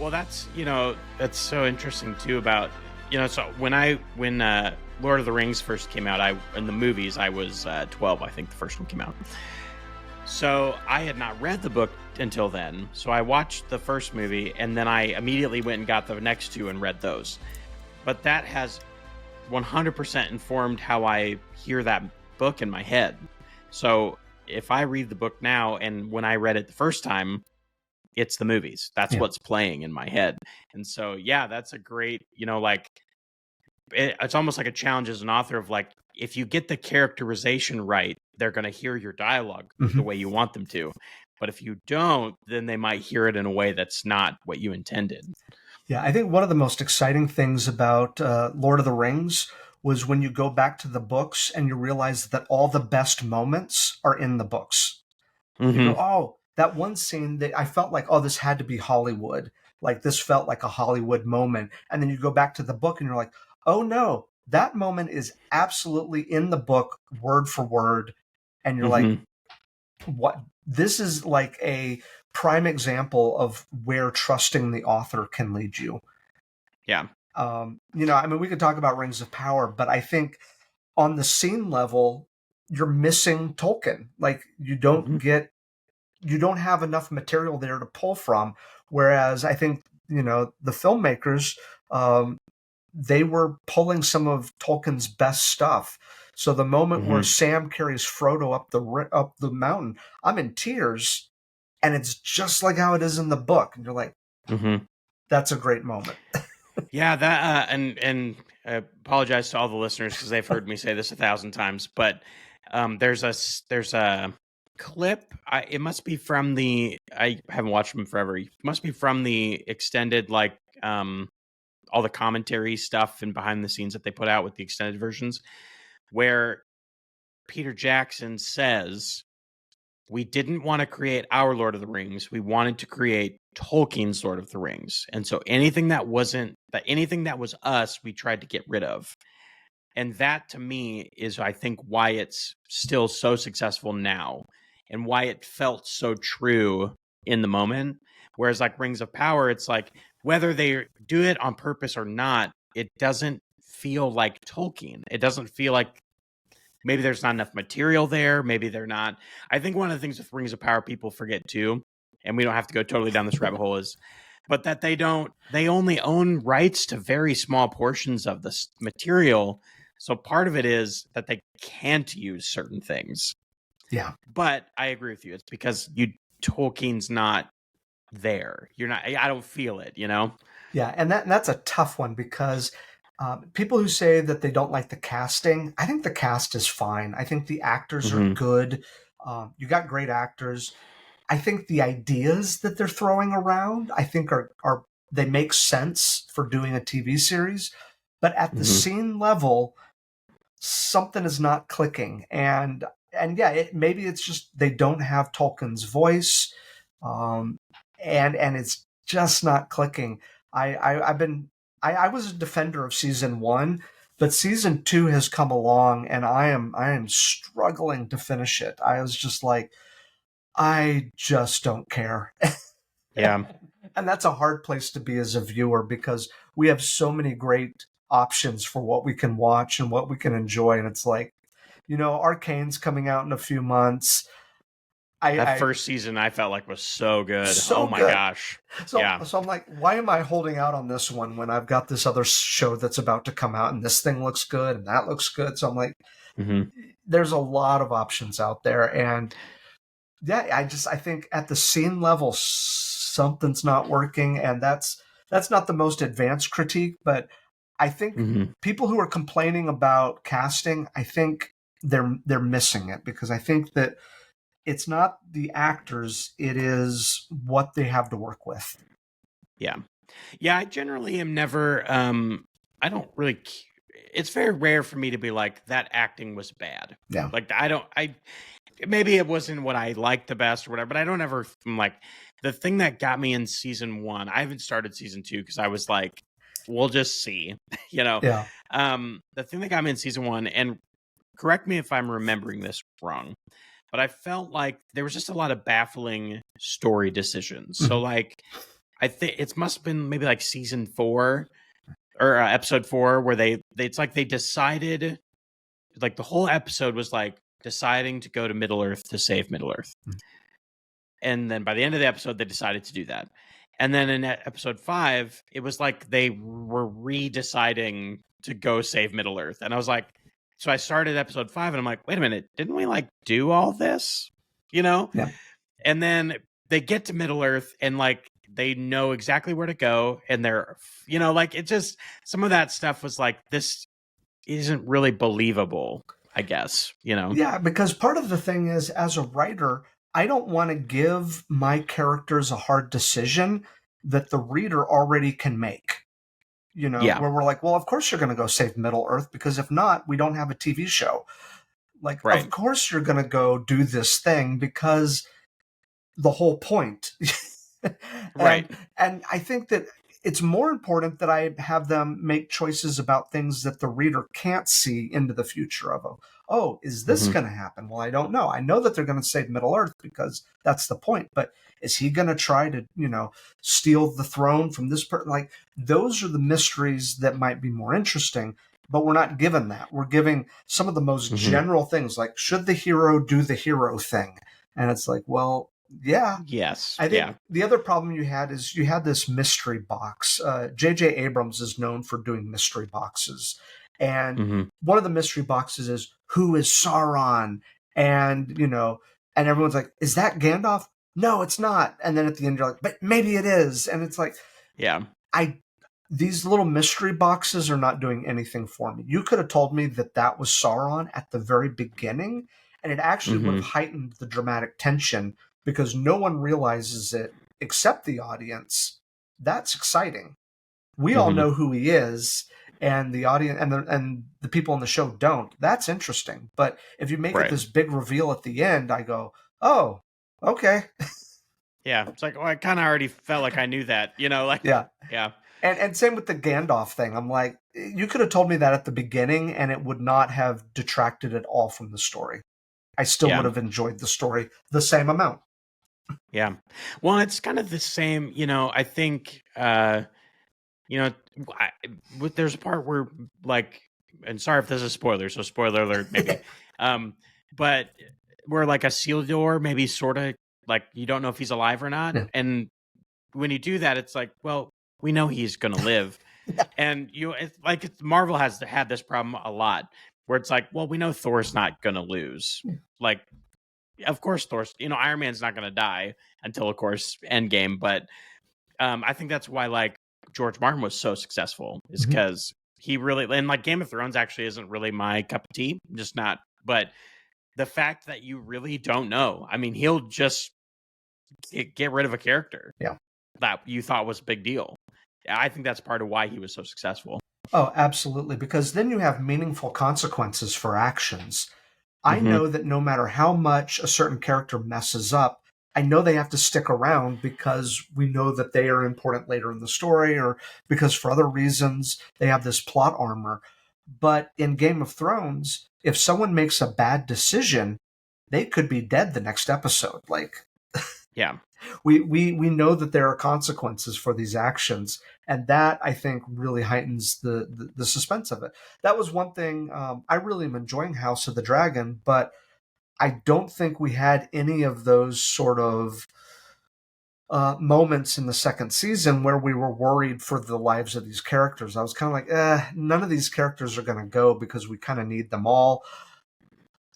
Well, that's so interesting too about, so when Lord of the Rings first came out, in the movies, I was 12, I think the first one came out. So I had not read the book until then. So I watched the first movie and then I immediately went and got the next two and read those. But that has 100% informed how I hear that book in my head. So if I read the book now and when I read it the first time, it's the movies. That's what's playing in my head. And so, yeah, that's a great, it's almost like a challenge as an author of like, if you get the characterization right, they're going to hear your dialogue the way you want them to. But if you don't, then they might hear it in a way that's not what you intended. Yeah, I think one of the most exciting things about Lord of the Rings was when you go back to the books and you realize that all the best moments are in the books. You go, oh, that one scene that I felt like, oh, this had to be Hollywood. Like this felt like a Hollywood moment. And then you go back to the book and you're like, oh no, that moment is absolutely in the book, word for word. And you're like, what? This is like a prime example of where trusting the author can lead you. Yeah. We could talk about Rings of Power, but I think on the scene level, you're missing Tolkien. Like you don't have enough material there to pull from. Whereas I think, the filmmakers, they were pulling some of Tolkien's best stuff. So the moment where Sam carries Frodo up the mountain, I'm in tears, and it's just like how it is in the book. And you're like, that's a great moment. Yeah, that and I apologize to all the listeners because they've heard me say this 1,000 times, but there's a clip. It must be from I haven't watched them forever. It must be from the extended, like all the commentary stuff and behind the scenes that they put out with the extended versions, where Peter Jackson says, we didn't want to create our Lord of the Rings. We wanted to create Tolkien's Lord of the Rings. And so anything that was us, we tried to get rid of. And that to me is, I think, why it's still so successful now and why it felt so true in the moment. Whereas like Rings of Power, it's like whether they do it on purpose or not, it doesn't feel like Tolkien. It doesn't feel like maybe there's not enough material there. Maybe they're not. I think one of the things with Rings of Power people forget too, and we don't have to go totally down this rabbit hole, but that they only own rights to very small portions of this material. So part of it is that they can't use certain things. Yeah. But I agree with you. It's because Tolkien's not there. I don't feel it, Yeah. And that's a tough one because people who say that they don't like the casting, I think the cast is fine. I think the actors are good. You got great actors. I think the ideas that they're throwing around, I think are they make sense for doing a TV series, but at the scene level, something is not clicking. And yeah, maybe it's just they don't have Tolkien's voice, and it's just not clicking. I was a defender of season 1, but season 2 has come along, and I am struggling to finish it. I was just like, I just don't care. Yeah. And that's a hard place to be as a viewer because we have so many great options for what we can watch and what we can enjoy. And it's like, Arcane's coming out in a few months. That first season I felt like was so good. So my good. Gosh. So I'm like, why am I holding out on this one when I've got this other show that's about to come out and this thing looks good and that looks good? So I'm like, there's a lot of options out there. And yeah, I think at the scene level, something's not working. And that's not the most advanced critique, but I think people who are complaining about casting, I think they're missing it because I think that it's not the actors, it is what they have to work with. Yeah. Yeah, I generally am never, I don't really, it's very rare for me to be like, that acting was bad. Yeah. Like, maybe it wasn't what I liked the best or whatever, but I don't ever, like, the thing that got me in season 1, I haven't started season 2 because I was like, we'll just see, Yeah. The thing that got me in season 1, and correct me if I'm remembering this wrong, but I felt like there was just a lot of baffling story decisions. So like, I think it must have been maybe like season 4 or episode 4 where it's like they decided, like the whole episode was like deciding to go to Middle Earth to save Middle Earth. And then by the end of the episode, they decided to do that. And then in episode 5, it was like they were redeciding to go save Middle Earth. And I was like, so I started episode 5 and I'm like, wait a minute, didn't we like do all this? You know? Yeah. And then they get to Middle Earth and like they know exactly where to go. And they're, you know, like it just, some of that stuff was like, this isn't really believable, I guess, you know? Yeah, because part of the thing is, as a writer, I don't want to give my characters a hard decision that the reader already can make. You know, Yeah. where we're like, well, of course you're going to go save Middle Earth, because if not, we don't have a TV show. Like, Right. of course you're going to go do this thing because the whole point. Right. And I think that it's more important that I have them make choices about things that the reader can't see into the future of. Oh, is this going to happen? Well, I don't know. I know that they're going to save Middle Earth because that's the point. But is he going to try to, you know, steal the throne from this person? Like, those are the mysteries that might be more interesting. But we're not given that. We're giving some of the most general things, like, should the hero do the hero thing? And it's like, well, yeah. Yes. I think the other problem you had is you had this mystery box. J.J. Abrams is known for doing mystery boxes. And one of the mystery boxes is, who is Sauron? And, you know, and everyone's like, is that Gandalf? No, it's not. And then at the end, you're like, but maybe it is. And it's like, these little mystery boxes are not doing anything for me. You could have told me that that was Sauron at the very beginning, and it actually would have heightened the dramatic tension, because no one realizes it except the audience. That's exciting. We all know who he is, and the audience and the people on the show don't. That's interesting. But if you make it this big reveal at the end, I go, oh, okay. Yeah, it's like, well, I kind of already felt like I knew that, you know, like, yeah. And same with the Gandalf thing. I'm like, you could have told me that at the beginning, and it would not have detracted at all from the story. I still would have enjoyed the story the same amount. Yeah. Well, it's kind of the same, you know, I think, you know, there's a part where, like, and sorry if this is a spoiler, so spoiler alert, maybe, but where like a seal door, maybe sort of like, you don't know if he's alive or not. Yeah. And when you do that, it's like, well, we know he's going to live. And it's like, Marvel has had this problem a lot, where it's like, well, we know Thor's not going to lose. Yeah. Like, of course, Thor's, you know, Iron Man's not going to die until, of course, Endgame. But I think that's why, like, George Martin was so successful, is because he really, and like Game of Thrones actually isn't really my cup of tea, just not. But the fact that you really don't know, I mean, he'll just get rid of a character that you thought was a big deal. I think that's part of why he was so successful. Oh, absolutely. Because then you have meaningful consequences for actions. I know that no matter how much a certain character messes up, I know they have to stick around because we know that they are important later in the story, or because for other reasons they have this plot armor. But in Game of Thrones, if someone makes a bad decision, they could be dead the next episode. Like, yeah. We know that there are consequences for these actions, and that, I think, really heightens the suspense of it. That was one thing. I really am enjoying House of the Dragon, but I don't think we had any of those sort of moments in the second season where we were worried for the lives of these characters. I was kind of like, none of these characters are going to go because we kind of need them all.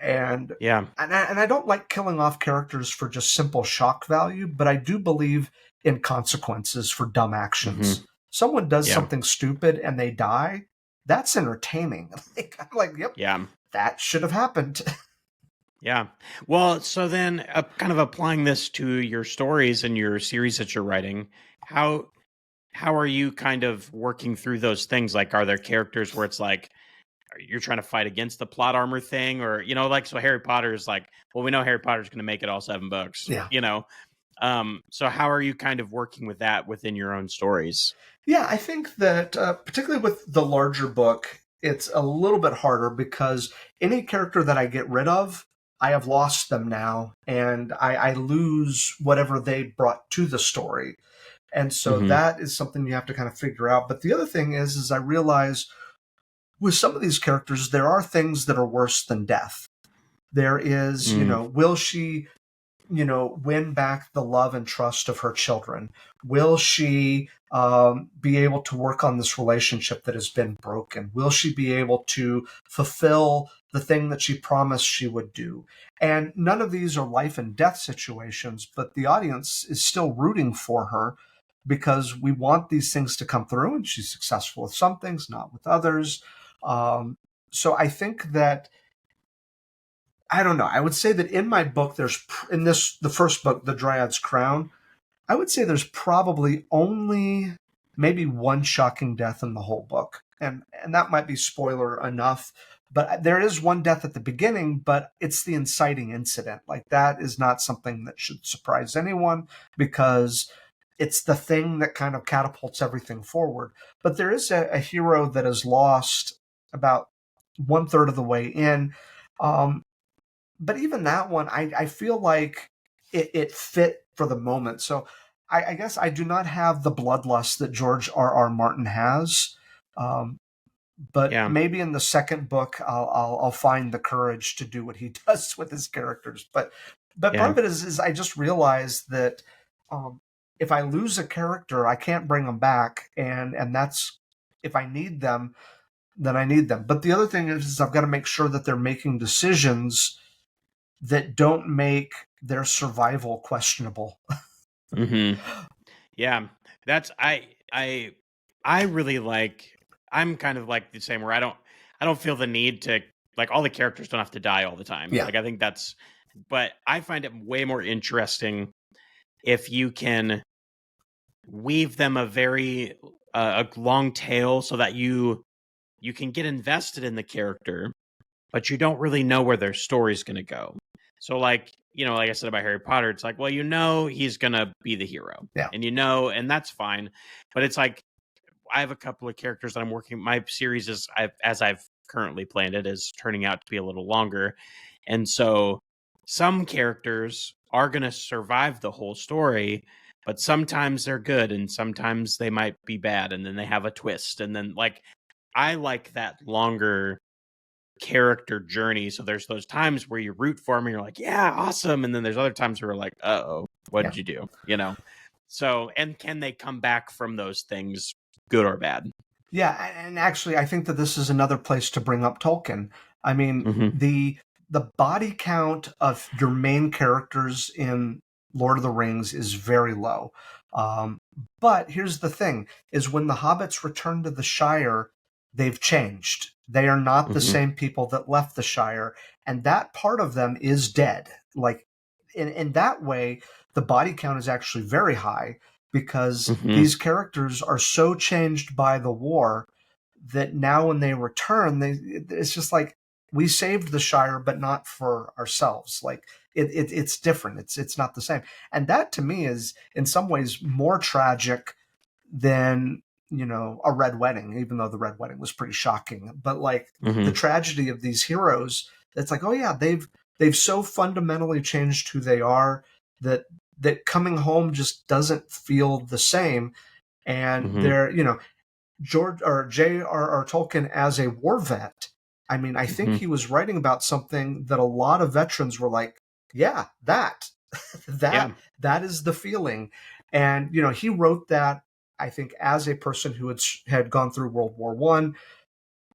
And I don't like killing off characters for just simple shock value, but I do believe in consequences for dumb actions. Someone does something stupid and they die. That's entertaining. I'm like, yep, that should have happened. Yeah. Well, so then kind of applying this to your stories and your series that you're writing, how are you kind of working through those things? Like, are there characters where it's like, you're trying to fight against the plot armor thing, or, you know, like, so Harry Potter is like, well, we know Harry Potter's going to make it all 7 books, you know? So how are you kind of working with that within your own stories? Yeah, I think that particularly with the larger book, it's a little bit harder because any character that I get rid of, I have lost them now, and I lose whatever they brought to the story. And so Mm-hmm. that is something you have to kind of figure out. But the other thing is I realize with some of these characters, there are things that are worse than death. There is, will she, win back the love and trust of her children? Will she be able to work on this relationship that has been broken? Will she be able to fulfill the thing that she promised she would do? And none of these are life and death situations, but the audience is still rooting for her because we want these things to come through, and she's successful with some things, not with others. So I think that I don't know. I would say that in my book, the first book, The Dryads Crown, I would say there's probably only maybe one shocking death in the whole book. And that might be spoiler enough. But there is one death at the beginning, but it's the inciting incident. Like, that is not something that should surprise anyone because it's the thing that kind of catapults everything forward. But there is a hero that is lost about 1/3 of the way in. But even that one, I feel like it fit for the moment. So I guess I do not have the bloodlust that George R.R. Martin has. Um, but Yeah. maybe in the second book, I'll find the courage to do what he does with his characters. But part of it is I just realized that if I lose a character, I can't bring them back, and that's if I need them, then I need them. But the other thing is I've got to make sure that they're making decisions that don't make their survival questionable. Mm-hmm. Yeah. That's I really like. I'm kind of like the same where I don't feel the need to, like, all the characters don't have to die all the time. Yeah. Like, I think that's, but I find it way more interesting if you can weave them a long tail so that you can get invested in the character, but you don't really know where their story's going to go. So, like, like I said about Harry Potter, it's like, well, he's going to be the hero. Yeah. And and that's fine. But it's like, I have a couple of characters that I'm working. My series as I've currently planned it, is turning out to be a little longer. And so some characters are going to survive the whole story, but sometimes they're good and sometimes they might be bad. And then they have a twist. And then, like, I like that longer character journey. So there's those times where you root for them and you're like, yeah, awesome. And then there's other times where you're like, uh-oh, what did you do? So, and can they come back from those things, good or bad? Yeah, and actually, I think that this is another place to bring up Tolkien. I mean, the body count of your main characters in Lord of the Rings is very low. But here's the thing: is when the hobbits return to the Shire, they've changed. They are not the same people that left the Shire, and that part of them is dead. Like, in that way, the body count is actually very high because these characters are so changed by the war that now when they return, it's just like, we saved the Shire, but not for ourselves. Like, it's different. It's not the same. And that to me is in some ways more tragic than, a Red Wedding, even though the Red Wedding was pretty shocking. But like the tragedy of these heroes, it's like, oh yeah, they've so fundamentally changed who they are that coming home just doesn't feel the same. And they're, George or J.R.R. Tolkien as a war vet. I mean, I think he was writing about something that a lot of veterans were like, yeah, that that is the feeling. And, he wrote that, I think, as a person who had gone through World War One,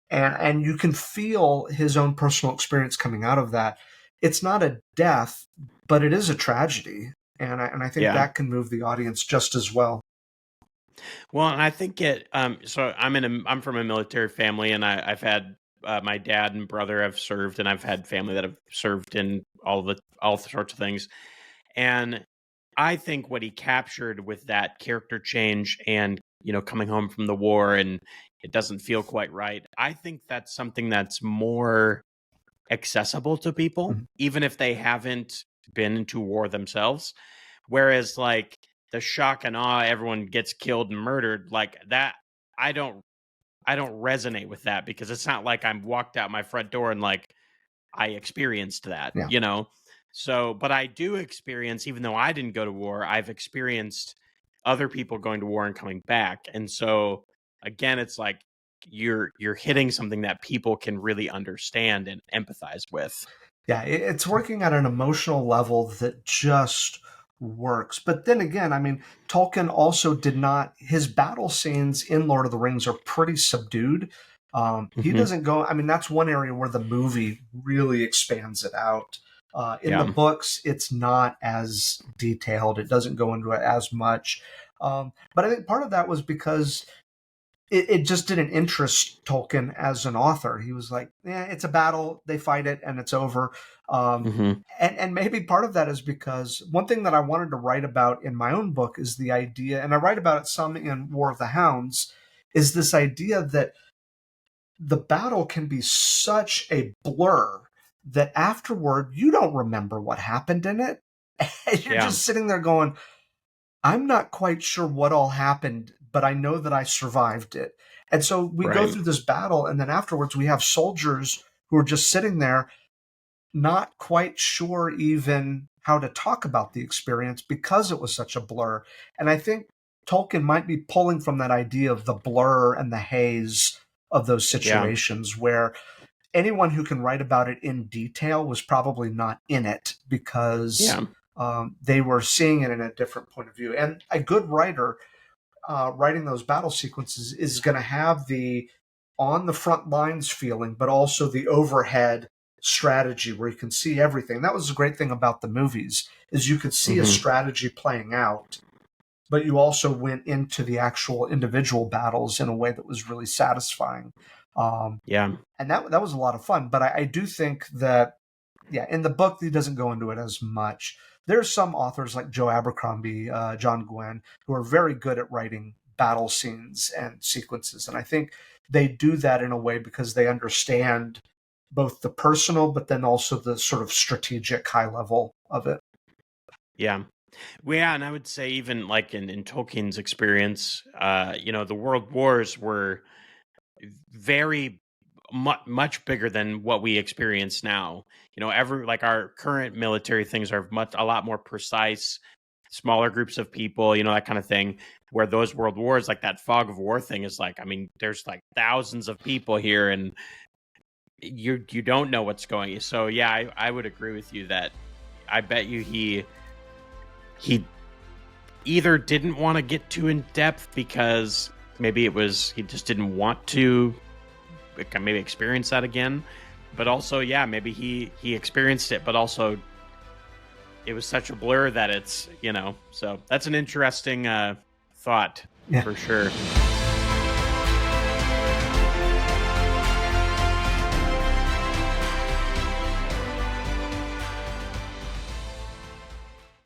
and you can feel his own personal experience coming out of that. It's not a death, but it is a tragedy, and I think that can move the audience just as well. Well, and I think so I'm from a military family, and I've had my dad and brother have served, and I've had family that have served in all sorts of things. And I think what he captured with that character change and, coming home from the war and it doesn't feel quite right, I think that's something that's more accessible to people, even if they haven't been into war themselves. Whereas, like, the shock and awe, everyone gets killed and murdered, like that, I don't resonate with that, because it's not like I'm walked out my front door and, like, I experienced that, Yeah. So, but I do experience, even though I didn't go to war, I've experienced other people going to war and coming back. And so again, it's like you're hitting something that people can really understand and empathize with. Yeah, it's working at an emotional level that just works. But then again, I mean, Tolkien also did not, his battle scenes in Lord of the Rings are pretty subdued. He Hmm. doesn't go, I mean, that's one area where the movie really expands it out. In the Yeah. books, it's not as detailed, it doesn't go into it as much. But I think part of that was because it just didn't interest Tolkien as an author. He was like, yeah, it's a battle, they fight it, and it's over. Um, Hmm. and maybe part of that is because one thing that I wanted to write about in my own book is the idea, and I write about it some in War of the Hounds, is this idea that the battle can be such a blur that afterward you don't remember what happened in it. And you're Yeah. just sitting there going, I'm not quite sure what all happened, but I know that I survived it. And so we go Right. through this battle, and then afterwards we have soldiers who are just sitting there, not quite sure even how to talk about the experience because it was such a blur. And I think Tolkien might be pulling from that idea of the blur and the haze of those Yeah. situations where anyone who can write about it in detail was probably not in it because Yeah. they were seeing it in a different point of view. And a good writer writing those battle sequences is going to have the on the front lines feeling, but also the overhead strategy where you can see everything. That was the great thing about the movies is you could see a Hmm. strategy playing out, but you also went into the actual individual battles in a way that was really satisfying. Um, Yeah. and that was a lot of fun. But I do think that yeah, in the book he doesn't go into it as much. There's some authors like Joe Abercrombie, John Gwynne, who are very good at writing battle scenes and sequences, and I think they do that in a way because they understand both the personal, but then also the sort of strategic high level of it. Yeah. Well, yeah, and I would say even like in Tolkien's experience, the world wars were very much bigger than what we experience now. Every like our current military things are a lot more precise, smaller groups of people, that kind of thing. Where those world wars, like that fog of war thing, is like, I mean, there's like thousands of people here, and you don't know what's going. So yeah, I would agree with you that I bet you he either didn't want to get too in depth because maybe it was he just didn't want to maybe experience that again, but also yeah, maybe he experienced it, but also it was such a blur that it's so that's an interesting thought Yeah. for sure.